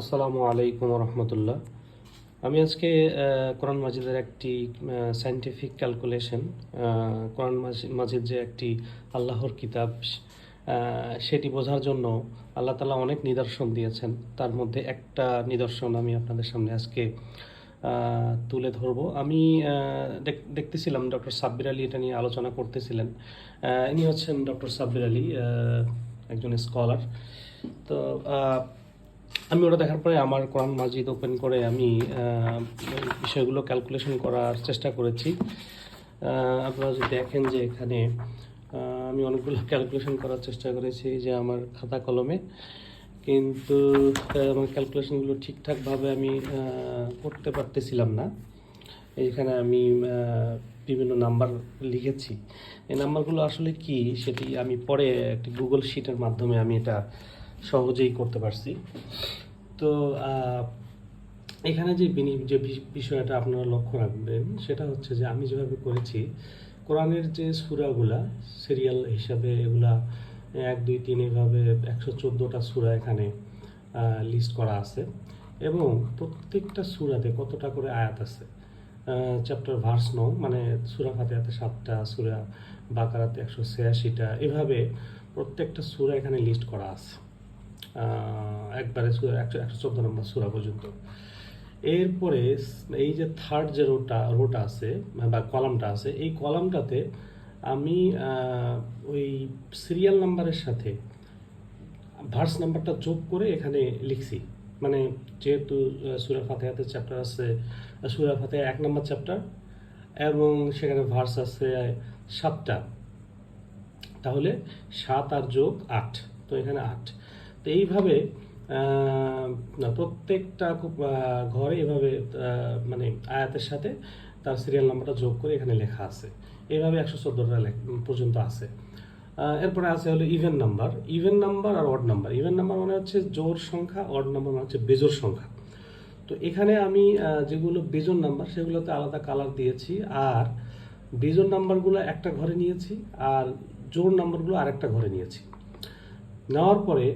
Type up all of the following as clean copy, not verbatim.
আসসালামু আলাইকুম রহমতুল্লাহ। আমি আজকে কোরআন মাজিদের একটি সায়েন্টিফিক ক্যালকুলেশন, কোরআন মাজিদ যে একটি আল্লাহর কিতাব, সেটি বোঝার জন্য আল্লাহ তাআলা অনেক নিদর্শন দিয়েছেন। তার মধ্যে একটা নিদর্শন আমি আপনাদের সামনে আজকে তুলে ধরব। আমি দেখতেছিলাম ডক্টর সাব্বির আলী এটা নিয়ে আলোচনা করতেছিলেন। ইনি হচ্ছেন ডক্টর সাব্বির আলী, একজন স্কলার। তো আমি ওটা দেখার পরে আমার কোরআন মাজিদ ওপেন করে আমি বিষয়গুলো ক্যালকুলেশন করার চেষ্টা করেছি। আপনারা যদি দেখেন যে এখানে আমি অনেকগুলো ক্যালকুলেশন করার চেষ্টা করেছি যে আমার খাতা কলমে, কিন্তু আমার ক্যালকুলেশনগুলো ঠিকঠাকভাবে আমি করতে পারতেছিলাম না। এইখানে আমি বিভিন্ন নাম্বার লিখেছি। এই নাম্বারগুলো আসলে কি সেটি আমি পরে একটি গুগল শিটের মাধ্যমে আমি এটা সহজেই করতে পারছি। তো এখানে যে বিষয়টা আপনারা লক্ষ্য রাখবেন সেটা হচ্ছে যে আমি যেভাবে করেছি, কোরআনের যে সূরাগুলা সিরিয়াল হিসাবে এগুলা 1, 2, 3 এভাবে 114টা সূরা এখানে লিস্ট করা আছে, এবং প্রত্যেকটা সূরাতে কতটা করে আয়াত আছে, চ্যাপ্টার ভার্স নং, মানে সূরা ফাতিহাতে 7টা, সূরা বাকারাতে 186টা, এভাবে প্রত্যেকটা সূরা এখানে লিস্ট করা আছে, একবারে 114 নম্বর সূরা পর্যন্ত। এরপরে এই যে থার্ড যে রোটা আছে বা কলামটা আছে, এই কলামটাতে আমি ওই সিরিয়াল নাম্বারের সাথে ভার্স নাম্বারটা যোগ করে এখানে লিখছি। মানে যেহেতু সূরা ফাতিহাতে চ্যাপ্টার আছে, সূরা ফাতিহা 1 নম্বর চ্যাপ্টার, এবং সেখানে ভার্স আছে 7টা, তাহলে 7 আর যোগ 8, তো এখানে 8। তো এইভাবে প্রত্যেকটা ঘরে এভাবে মানে আয়াতের সাথে তার সিরিয়াল নাম্বারটা যোগ করে এখানে লেখা আছে। এইভাবে 114টা পর্যন্ত আছে। এরপরে আছে হলো ইভেন নাম্বার আর অড নাম্বার। ইভেন নাম্বার মানে হচ্ছে জোড় সংখ্যা, অড নাম্বার মানে হচ্ছে বেজোড় সংখ্যা। তো এখানে আমি যেগুলো বেজোড় নাম্বার সেগুলোতে আলাদা কালার দিয়েছি, আর বেজোড় নাম্বারগুলো একটা ঘরে নিয়েছি, আর জোড় নাম্বারগুলো আরেকটা ঘরে নিয়েছি। নেওয়ার পরে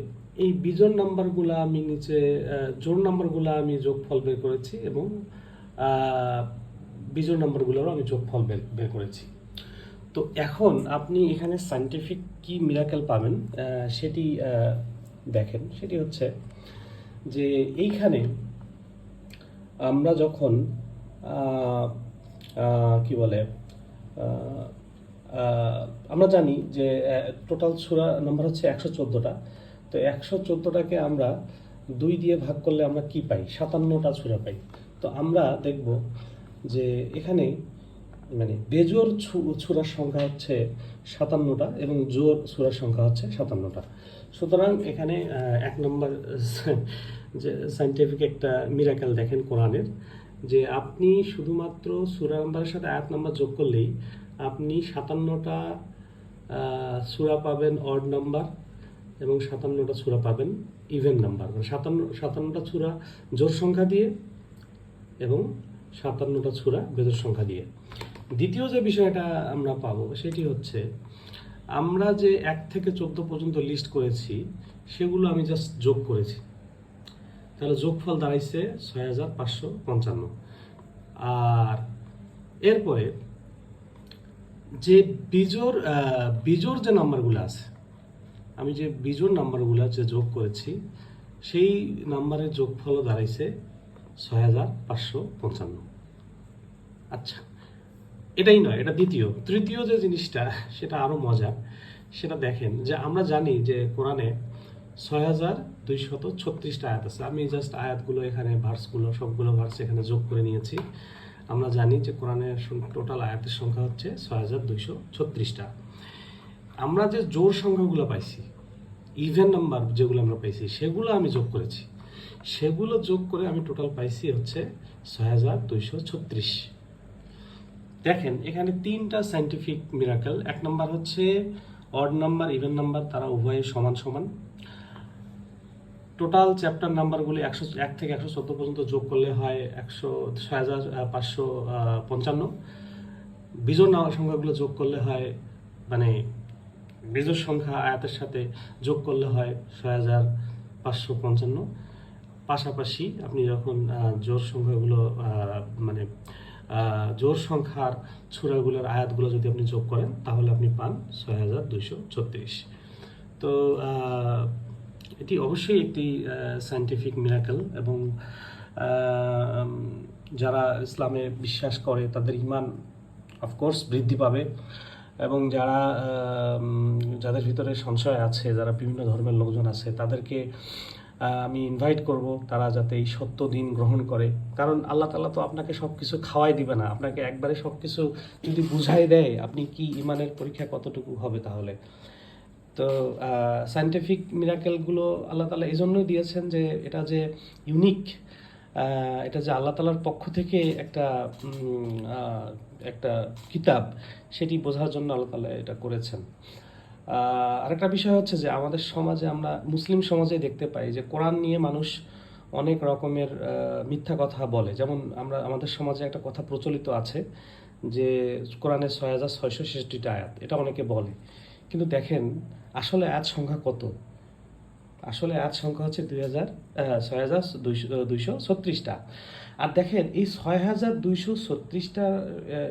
এই বিজোড় নাম্বারগুলো আমি নিচে, জোড় নাম্বারগুলো আমি যোগফল বের করেছি, এবং বিজোড় নাম্বারগুলোরও আমি যোগফল বের করেছি। তো এখন আপনি এখানে সায়েন্টিফিক কি মিরাকেল পাবেন সেটি দেখেন। সেটি হচ্ছে যে এইখানে আমরা যখন কি বলে, আমরা জানি যে টোটাল সূরা নাম্বার হচ্ছে 114টা। তো 114টাকে আমরা 2 দিয়ে ভাগ করলে আমরা কি পাই? 57টা সূরা পাই। তো আমরা দেখব যে এখানে মানে বেজোড় সূরার সংখ্যা হচ্ছে 57টা এবং জোড় সূরার সংখ্যা হচ্ছে 57টা। সুতরাং এখানে 1 নম্বর যে সায়েন্টিফিক একটা মিরাকেল দেখেন কোরআনের, যে আপনি শুধুমাত্র সূরা নাম্বারের সাথে আয়াত নাম্বার যোগ করলেই আপনি 57টা সূরা পাবেন অড নাম্বার, এবং 57টা সূরা পাবেন ইভেন নাম্বার, মানে 57টা সূরা জোড় সংখ্যা দিয়ে এবং 57টা সূরা বেজোড় সংখ্যা দিয়ে। দ্বিতীয় যে বিষয়টা আমরা পাবো সেটি হচ্ছে, আমরা যে 1 থেকে 14 পর্যন্ত লিস্ট করেছি সেগুলো আমি জাস্ট যোগ করেছি, তাহলে যোগফল দাঁড়াইছে 6555। আর এরপরে যে বিজোড় যে নাম্বারগুলো আছে, আমি যে বিজোড় নাম্বারগুলো যে যোগ করেছি সেই নাম্বারের যোগফলও দাঁড়াইছে 6555। আচ্ছা, এটাই নয়, এটা তৃতীয় যে জিনিসটা সেটা আরো মজার। সেটা দেখেন যে আমরা জানি যে কোরআনে 6236টা আয়াত আছে। আমি জাস্ট আয়াতগুলো এখানে ভার্সগুলো সবগুলো ভার্স এখানে যোগ করে নিয়েছি। আমরা জানি যে কোরআনের টোটাল আয়াতের সংখ্যা হচ্ছে 6236টা। আমরা যে জোড় সংখ্যাগুলো পাইছি, ইভেন নাম্বার যেগুলো আমরা পাইছি, সেগুলো আমি যোগ করেছি। সেগুলো যোগ করে আমি টোটাল পাইছি হচ্ছে 6236। দেখেন এখানে 3টা সায়েন্টিফিক মিরাকেল। 1 নাম্বার হচ্ছে অড নাম্বার, ইভেন নাম্বার তারা উভয়ে সমান সমান। টোটাল চ্যাপ্টার নাম্বারগুলি 1 থেকে 114 পর্যন্ত যোগ করলে হয় 6555। বিজোড় সংখ্যাগুলো যোগ করলে হয়, মানে বিজোড় সংখ্যা আয়াতের সাথে যোগ করলে হয় 6555। পাশাপাশি আপনি যখন জোড় সংখ্যাগুলো মানে জোড় সংখ্যার সূরাগুলোর আয়াতগুলো যদি আপনি যোগ করেন তাহলে আপনি পান ৬,২৩৬। তো এটি অবশ্যই একটি সায়েন্টিফিক মিরাকেল, এবং যারা ইসলামে বিশ্বাস করে তাদের ঈমান অফকোর্স বৃদ্ধি পাবে, এবং যাদের ভিতরে সংশয় আছে, যারা বিভিন্ন ধর্মের লোকজন আছে, তাদেরকে আমি ইনভাইট করব তারা যাতে এই সত্য দিন গ্রহণ করে। কারণ আল্লাহ তাআলা তো আপনাকে সব কিছু খাওয়াই দিবে না, আপনাকে একবারে সব কিছু যদি বুঝাই দেয়, আপনি কি ঈমানের পরীক্ষা কতটুকু হবে তাহলে? তো সায়েন্টিফিক মিরাকেলগুলো আল্লাহ তাআলা এই জন্যই দিয়েছেন যে এটা যে ইউনিক, এটা যে আল্লাহ তাআলার পক্ষ থেকে একটা কিতাব, সেটি বোঝার জন্য আল্লাহ তাআলা এটা করেছেন। আরেকটা বিষয় হচ্ছে যে আমাদের সমাজে, আমরা মুসলিম সমাজে দেখতে পাই যে কোরআন নিয়ে মানুষ অনেক রকমের মিথ্যা কথা বলে। যেমন আমাদের সমাজে একটা কথা প্রচলিত আছে যে কোরআনের ৬,৬৬৬টা আয়াত, এটা অনেকে বলে। কিন্তু দেখেন আসলে আয়াত সংখ্যা কত? আসলে আয়াত সংখ্যা হচ্ছে ৬,২৩৬টা। আর দেখেন এই ৬,২৩৬টা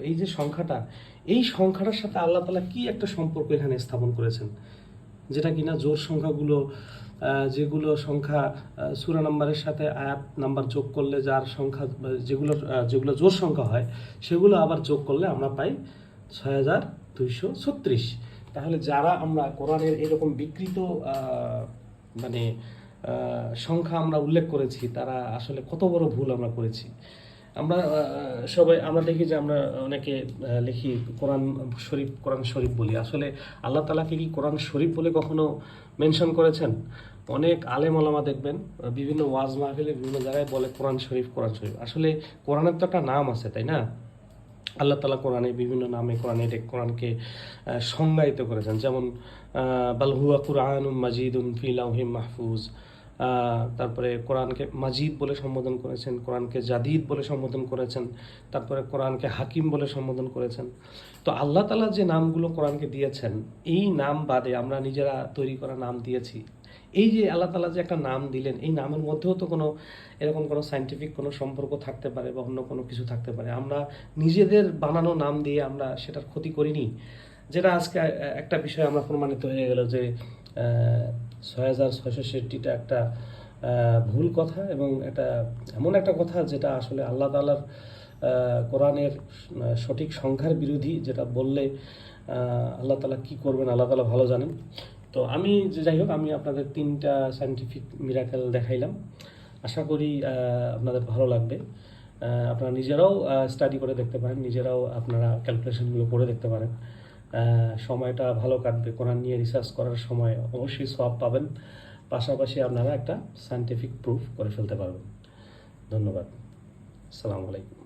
এই যে সংখ্যাটা, এই সংখ্যাটার সাথে আল্লাহ তাআলা কি একটা সম্পর্ক এখানে স্থাপন করেছেন, যেটা কিনা জোড় সংখ্যাগুলো, যেগুলো সংখ্যা সূরা নাম্বারের সাথে আয়াত নাম্বার যোগ করলে যার সংখ্যা, যেগুলো জোড় সংখ্যা হয়, সেগুলো আবার যোগ করলে আমরা পাই ৬,২৩৬। তাহলে যারা আমরা কোরআনের এরকম বিকৃত মানে সংখ্যা আমরা উল্লেখ করেছি, তারা আসলে কত বড় ভুল আমরা করেছি। আমরা দেখি যে আমরা অনেকে লিখি কোরআন শরীফ বলি। আসলে আল্লাহ তাআলাকে কি কোরআন শরীফ বলে কখনো মেনশন করেছেন? অনেক আলেম ওলামা দেখবেন বিভিন্ন ওয়াজ মাহফিলে বিভিন্ন জায়গায় বলে কোরআন শরীফ। আসলে কোরআনের তো একটা নাম আছে, তাই না? আল্লাহ তাআলা কোরআনে বিভিন্ন নামে কোরআনকে সংজ্ঞায়িত করেছেন। যেমন বাল হুয়া কুরআনুম মাজিদুন ফি লাউহিম মাহফুজ, তারপরে কোরআনকে মাজিদ বলে সম্বোধন করেছেন, কোরআনকে জাদিদ বলে সম্বোধন করেছেন, তারপরে কোরআনকে হাকিম বলে সম্বোধন করেছেন। তো আল্লাহ তাআলা যে নামগুলো কোরআনকে দিয়েছেন, এই নাম বাদে আমরা নিজেরা তৈরি করা নাম দিয়েছি। এই যে আল্লাহ তাআলা যে একটা নাম দিলেন, এই নামের মধ্যেও তো এরকম কোনো সায়েন্টিফিক কোনো সম্পর্ক থাকতে পারে বা অন্য কোনো কিছু থাকতে পারে। আমরা নিজেদের বানানো নাম দিয়ে আমরা সেটার ক্ষতি করিনি, যেটা আজকে একটা বিষয় আমরা প্রমাণিত হয়ে গেল যে ৬,৬৬৬টা একটা ভুল কথা, এবং এটা এমন একটা কথা যেটা আসলে আল্লাহ তাআলার কোরআনের সঠিক সংখ্যার বিরোধী, যেটা বললে আল্লাহ তাআলা কি করবেন আল্লাহ তাআলা ভালো জানেন। তো যাই হোক, আমি আপনাদের 3টা সায়েন্টিফিক মিরাকেল দেখাইলাম। আশা করি আপনাদের ভালো লাগবে। আপনারা নিজেরাও স্টাডি করে দেখতে পারেন, নিজেরাও আপনারা ক্যালকুলেশনগুলো করে দেখতে পারেন। সময়টা ভালো কাটবে, কোরআন নিয়ে রিসার্চ করার সময় অবশ্যই সওয়াব পাবেন। পাশাপাশি আপনারা একটা সায়েন্টিফিক প্রুফ করে ফেলতে পারবেন। ধন্যবাদ। আসসালামু আলাইকুম।